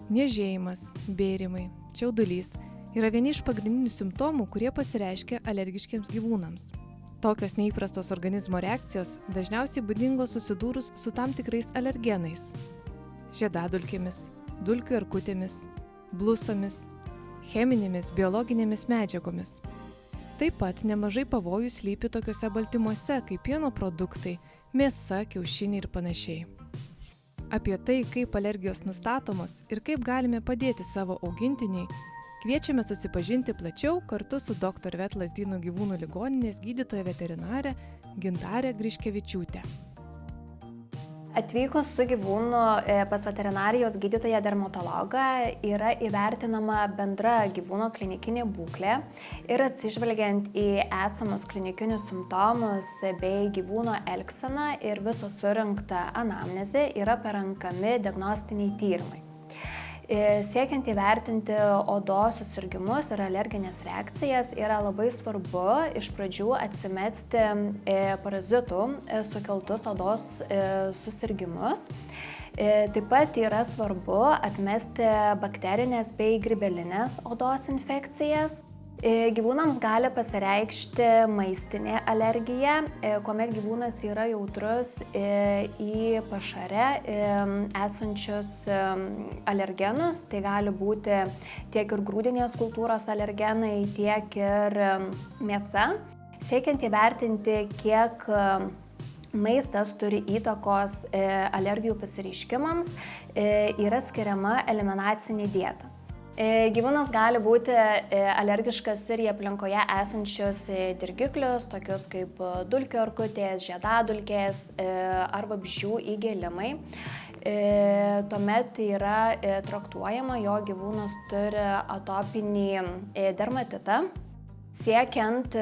Niežėjimas, bėrimai, čiaudulys yra vieni iš pagrindinių simptomų, kurie pasireiškia alergiškiams gyvūnams. Tokios neįprastos organizmo reakcijos dažniausiai būdingos susidūrus su tam tikrais alergenais – žiedadulkėmis, dulkių erkutėmis, blusomis, cheminėmis, biologinėmis medžiagomis. Taip pat nemažai pavojų slypi tokiuose baltymuose kaip pieno produktai, mėsa, kiaušiniai ir panašiai. Apie tai, kaip alergijos nustatomos ir kaip galime padėti savo augintiniui, kviečiame susipažinti plačiau kartu su Dr. Vet Lazdynų gyvūnų ligoninės gydytoja veterinare Gintare Griškevičiūte. Atvykus su gyvūnu pas veterinarijos gydytoją dermatologą yra įvertinama bendra gyvūno klinikinė būklė ir atsižvelgiant į esamus klinikinius simptomus bei gyvūno elgseną ir visą surinktą anamnezę yra parenkami diagnostiniai tyrimai. Siekiant įvertinti odos susirgimus ir alerginės reakcijas yra labai svarbu iš pradžių atsimesti parazitų sukeltus odos susirgimus. Taip pat yra svarbu atmesti bakterinės bei grybelinės odos infekcijas. Gyvūnams gali pasireikšti maistinė alergija, kuomet gyvūnas yra jautrus į pašare esančius alergenus. Tai gali būti tiek ir grūdinės kultūros alergenai, tiek ir mėsa. Siekiant įvertinti, kiek maistas turi įtakos alergijų pasireiškimams, yra skiriama eliminacinė dieta. Gyvūnas gali būti alergiškas ir į aplinkoje esančius dirgiklius, tokius kaip dulkių erkutės, žiedadulkės ar vabzdžių įgėlimai. Tuomet yra traktuojama, jog gyvūnas turi atopinį dermatitą. Siekiant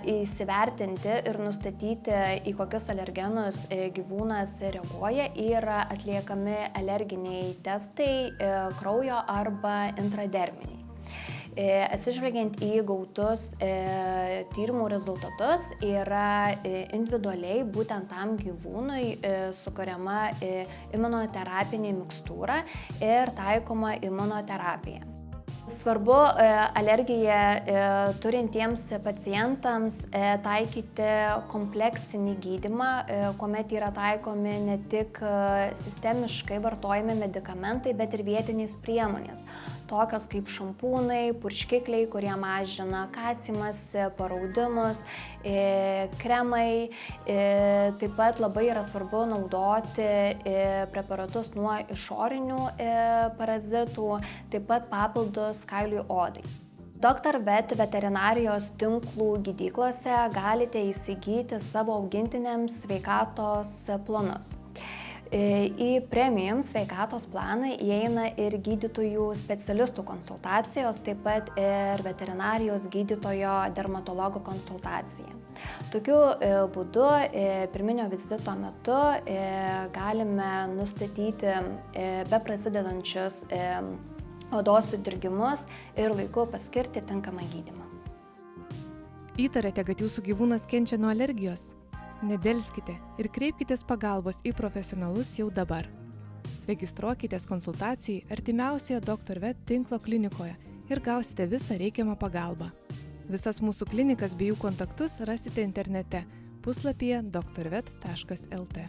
įsivertinti ir nustatyti, į kokius alergenus gyvūnas reaguoja, yra atliekami alerginiai testai kraujo arba intraderminiai. Atsižvelgiant į gautus tyrimų rezultatus, yra individualiai būtent tam gyvūnui sukuriama imunoterapinė mikstūra ir taikoma imunoterapija. Svarbu alergiją turintiems pacientams taikyti kompleksinį gydymą, kuomet yra taikomi ne tik sistemiškai vartojami medikamentai, bet ir vietinės priemonės, tokios kaip šampūnai, purškikliai, kurie mažina kasimąsi, paraudimus, kremai. Taip pat labai yra svarbu naudoti preparatus nuo išorinių parazitų, taip pat papildus kailiui odai. Dr. Vet veterinarijos tinklų gydyklose galite įsigyti savo augintiniams sveikatos planus. Į premium sveikatos planą įeina ir gydytojų specialistų konsultacijos, taip pat ir veterinarijos gydytojo dermatologo konsultacija. Tokiu būdu pirminio vizito metu galime nustatyti beprasidedančius odos sudirgimus ir laiku paskirti tinkamą gydymą. Įtarėte, kad jūsų gyvūnas kenčia nuo alergijos? Nedelskite ir kreipkitės pagalbos į profesionalus jau dabar. Registruokitės konsultacijai artimiausioje Dr. Vet tinklo klinikoje ir gausite visą reikiamą pagalbą. Visas mūsų klinikas bei jų kontaktus rasite internete puslapyje drvet.lt.